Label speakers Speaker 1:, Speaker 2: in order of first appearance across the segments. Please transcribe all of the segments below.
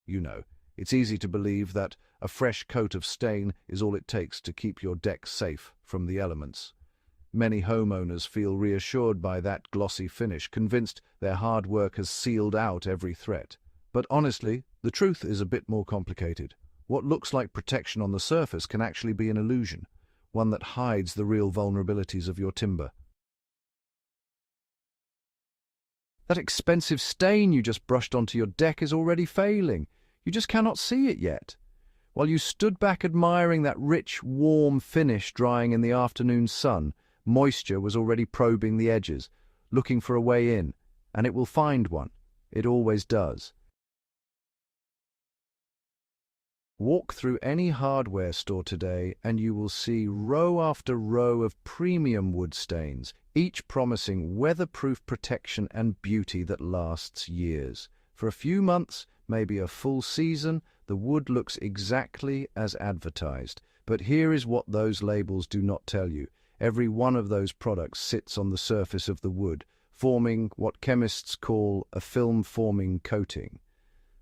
Speaker 1: you know. It's easy to believe that a fresh coat of stain is all it takes to keep your deck safe from the elements. Many homeowners feel reassured by that glossy finish, convinced their hard work has sealed out every threat. But honestly, the truth is a bit more complicated. What looks like protection on the surface can actually be an illusion, one that hides the real vulnerabilities of your timber. That expensive stain you just brushed onto your deck is already failing. You just cannot see it yet. While you stood back admiring that rich, warm finish drying in the afternoon sun, moisture was already probing the edges, looking for a way in, and it will find one. It always does. Walk through any hardware store today and you will see row after row of premium wood stains, each promising weatherproof protection and beauty that lasts years. For a few months, maybe a full season, the wood looks exactly as advertised. But here is what those labels do not tell you. Every one of those products sits on the surface of the wood, forming what chemists call a film-forming coating.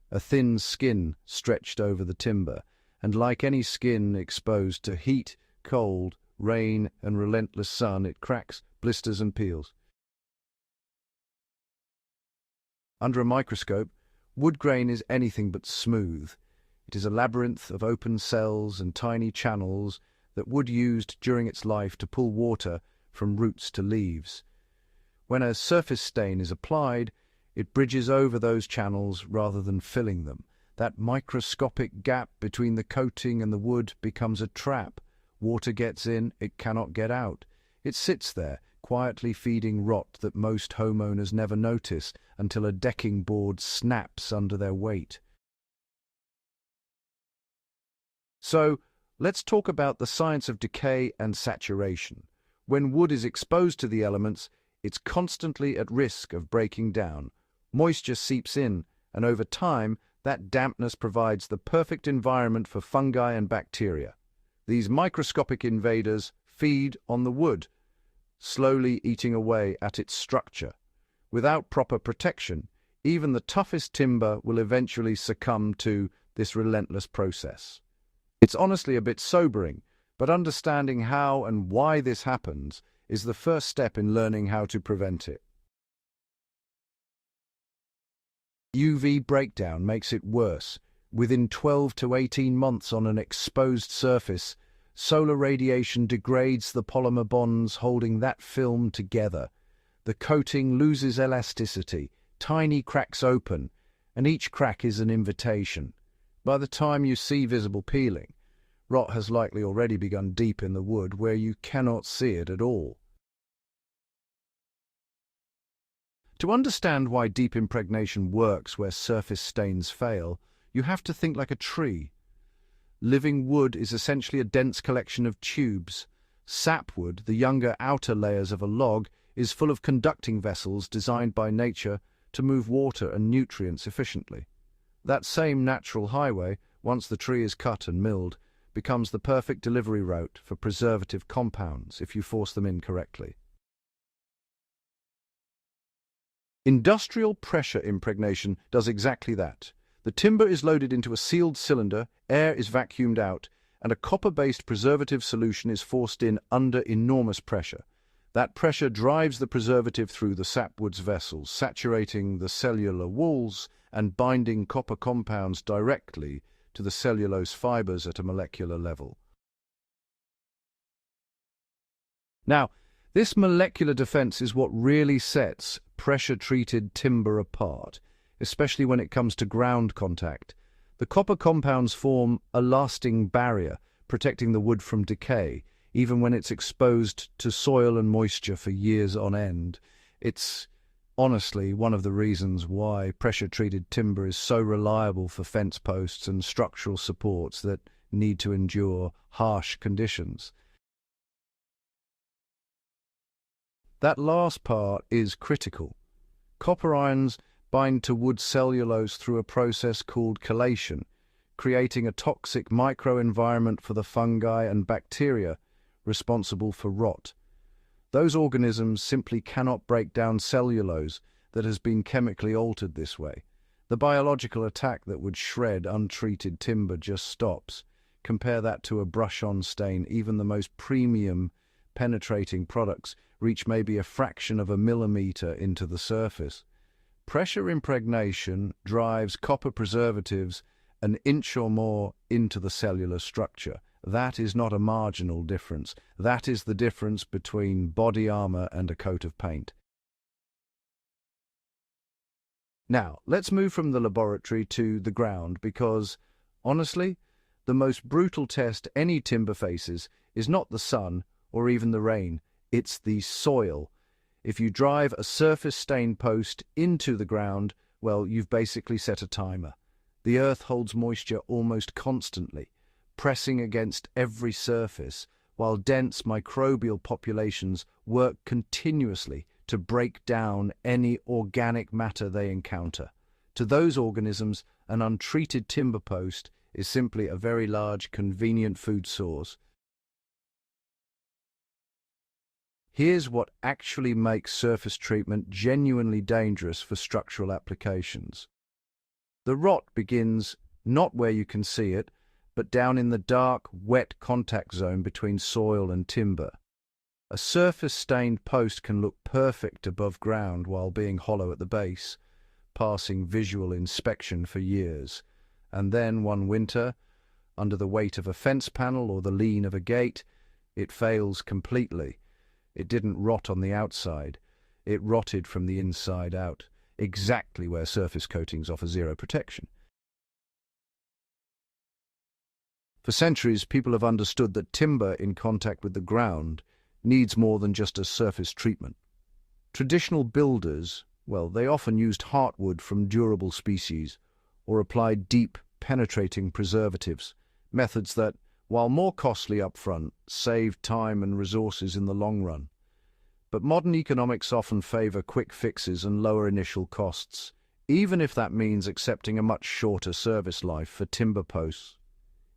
Speaker 1: A thin skin stretched over the timber, and like any skin exposed to heat, cold, rain, and relentless sun, it cracks, blisters, and peels. Under a microscope, wood grain is anything but smooth. It is a labyrinth of open cells and tiny channels that wood used during its life to pull water from roots to leaves. When a surface stain is applied, it bridges over those channels rather than filling them. That microscopic gap between the coating and the wood becomes a trap. Water gets in, it cannot get out. It sits there, quietly feeding rot that most homeowners never notice until a decking board snaps under their weight. So, let's talk about the science of decay and saturation. When wood is exposed to the elements, it's constantly at risk of breaking down. Moisture seeps in, and over time, that dampness provides the perfect environment for fungi and bacteria. These microscopic invaders feed on the wood, slowly eating away at its structure. Without proper protection, even the toughest timber will eventually succumb to this relentless process. It's honestly a bit sobering, but understanding how and why this happens is the first step in learning how to prevent it. UV breakdown makes it worse. Within 12 to 18 months on an exposed surface, solar radiation degrades the polymer bonds holding that film together. The coating loses elasticity, tiny cracks open, and each crack is an invitation. By the time you see visible peeling, rot has likely already begun deep in the wood where you cannot see it at all. To understand why deep impregnation works where surface stains fail, you have to think like a tree. Living wood is essentially a dense collection of tubes. Sapwood, the younger outer layers of a log, is full of conducting vessels designed by nature to move water and nutrients efficiently. That same natural highway, once the tree is cut and milled, becomes the perfect delivery route for preservative compounds if you force them in correctly. Industrial pressure impregnation does exactly that. The timber is loaded into a sealed cylinder, air is vacuumed out, and a copper-based preservative solution is forced in under enormous pressure. That pressure drives the preservative through the sapwood's vessels, saturating the cellular walls and binding copper compounds directly to the cellulose fibers at a molecular level. Now, this molecular defense is what really sets pressure-treated timber apart, especially when it comes to ground contact. The copper compounds form a lasting barrier, protecting the wood from decay, even when it's exposed to soil and moisture for years on end. It's honestly one of the reasons why pressure-treated timber is so reliable for fence posts and structural supports that need to endure harsh conditions. That last part is critical. Copper ions bind to wood cellulose through a process called chelation, creating a toxic microenvironment for the fungi and bacteria responsible for rot. Those organisms simply cannot break down cellulose that has been chemically altered this way. The biological attack that would shred untreated timber just stops. Compare that to a brush-on stain. Even the most premium penetrating products reach maybe a fraction of a millimeter into the surface. Pressure impregnation drives copper preservatives an inch or more into the cellular structure. That is not a marginal difference. That is the difference between body armor and a coat of paint. Now, let's move from the laboratory to the ground because, honestly, the most brutal test any timber faces is not the sun or even the rain, it's the soil. If you drive a surface-stained post into the ground, well, you've basically set a timer. The earth holds moisture almost constantly, pressing against every surface, while dense microbial populations work continuously to break down any organic matter they encounter. To those organisms, an untreated timber post is simply a very large, convenient food source. Here's what actually makes surface treatment genuinely dangerous for structural applications. The rot begins not where you can see it, but down in the dark, wet contact zone between soil and timber. A surface-stained post can look perfect above ground while being hollow at the base, passing visual inspection for years. And then one winter, under the weight of a fence panel or the lean of a gate, it fails completely. It didn't rot on the outside. It rotted from the inside out, exactly where surface coatings offer zero protection. For centuries, people have understood that timber in contact with the ground needs more than just a surface treatment. Traditional builders, well, they often used heartwood from durable species or applied deep, penetrating preservatives, methods that, while more costly up front, saved time and resources in the long run. But modern economics often favor quick fixes and lower initial costs, even if that means accepting a much shorter service life for timber posts.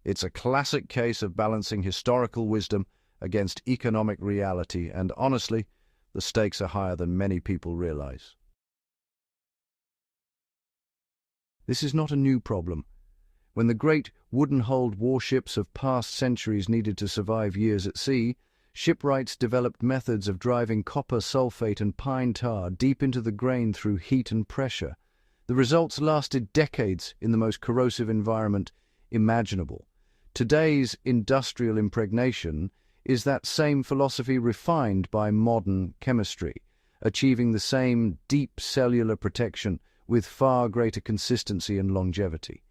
Speaker 1: It's a classic case of balancing historical wisdom against economic reality, and honestly, the stakes are higher than many people realize. This is not a new problem. When the great wooden-hulled warships of past centuries needed to survive years at sea, shipwrights developed methods of driving copper sulfate and pine tar deep into the grain through heat and pressure. The results lasted decades in the most corrosive environment imaginable. Today's industrial impregnation is that same philosophy refined by modern chemistry, achieving the same deep cellular protection with far greater consistency and longevity.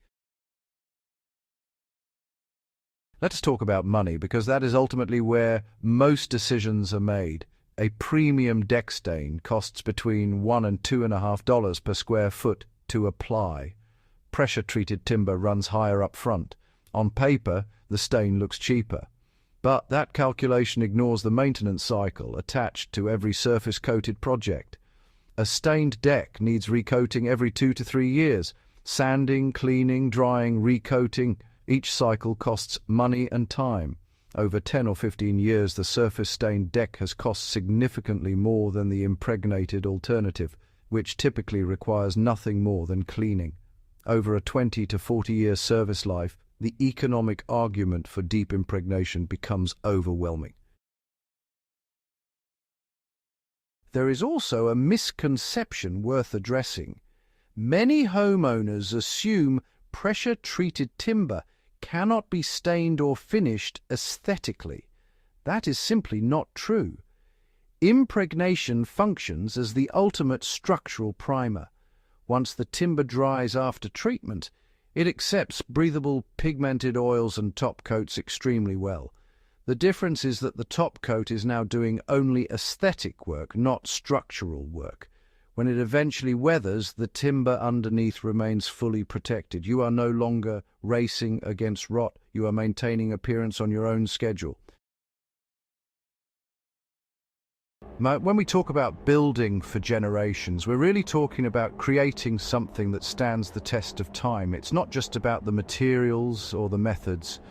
Speaker 1: Let's talk about money, because that is ultimately where most decisions are made. A premium deck stain costs between $1 and $2.50 per square foot to apply. Pressure-treated timber runs higher up front. On paper, the stain looks cheaper. But that calculation ignores the maintenance cycle attached to every surface-coated project. A stained deck needs recoating every 2 to 3 years. Sanding, cleaning, drying, recoating. Each cycle costs money and time. Over 10 or 15 years, the surface-stained deck has cost significantly more than the impregnated alternative, which typically requires nothing more than cleaning. Over a 20 to 40-year service life, the economic argument for deep impregnation becomes overwhelming. There is also a misconception worth addressing. Many homeowners assume pressure-treated timber cannot be stained or finished aesthetically. That is simply not true. Impregnation functions as the ultimate structural primer. Once the timber dries after treatment, it accepts breathable pigmented oils and top coats extremely well. The difference is that the top coat is now doing only aesthetic work, not structural work. When it eventually weathers, the timber underneath remains fully protected. You are no longer racing against rot. You are maintaining appearance on your own schedule. When we talk about building for generations, we're really talking about creating something that stands the test of time. It's not just about the materials or the methods,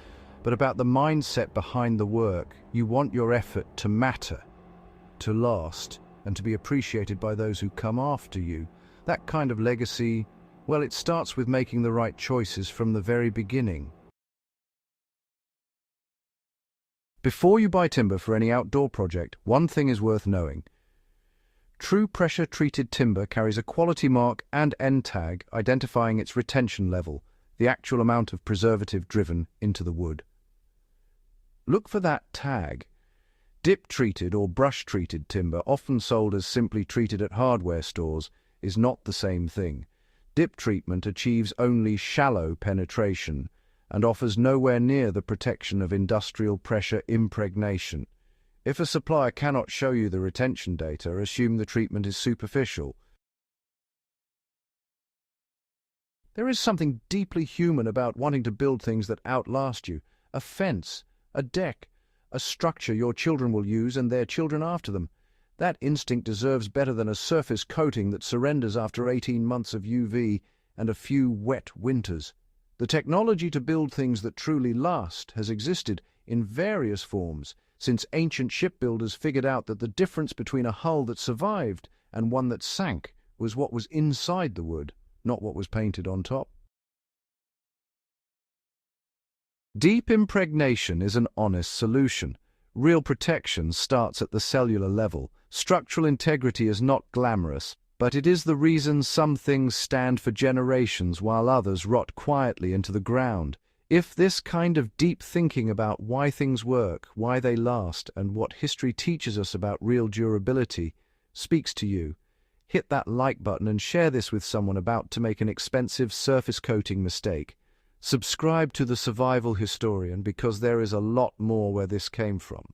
Speaker 1: but about the mindset behind the work. You want your effort to matter, to last, and to be appreciated by those who come after you. That kind of legacy Well, it starts with making the right choices from the very beginning. Before you buy timber for any outdoor project, one thing is worth knowing. True pressure-treated timber carries a quality mark and end tag identifying its retention level, the actual amount of preservative driven into the wood. Look for that tag. Dip-treated or brush-treated timber, often sold as simply treated at hardware stores, is not the same thing. Dip treatment achieves only shallow penetration and offers nowhere near the protection of industrial pressure impregnation. If a supplier cannot show you the retention data, assume the treatment is superficial. There is something deeply human about wanting to build things that outlast you. A fence, a deck, a structure your children will use and their children after them. That instinct deserves better than a surface coating that surrenders after 18 months of UV and a few wet winters. The technology to build things that truly last has existed in various forms since ancient shipbuilders figured out that the difference between a hull that survived and one that sank was what was inside the wood, not what was painted on top. Deep impregnation is an honest solution. Real protection starts at the cellular level. Structural integrity is not glamorous, but it is the reason some things stand for generations while others rot quietly into the ground. If this kind of deep thinking about why things work, why they last, and what history teaches us about real durability speaks to you, hit that like button and share this with someone about to make an expensive surface coating mistake. Subscribe to The Survival Historian because there is a lot more where this came from.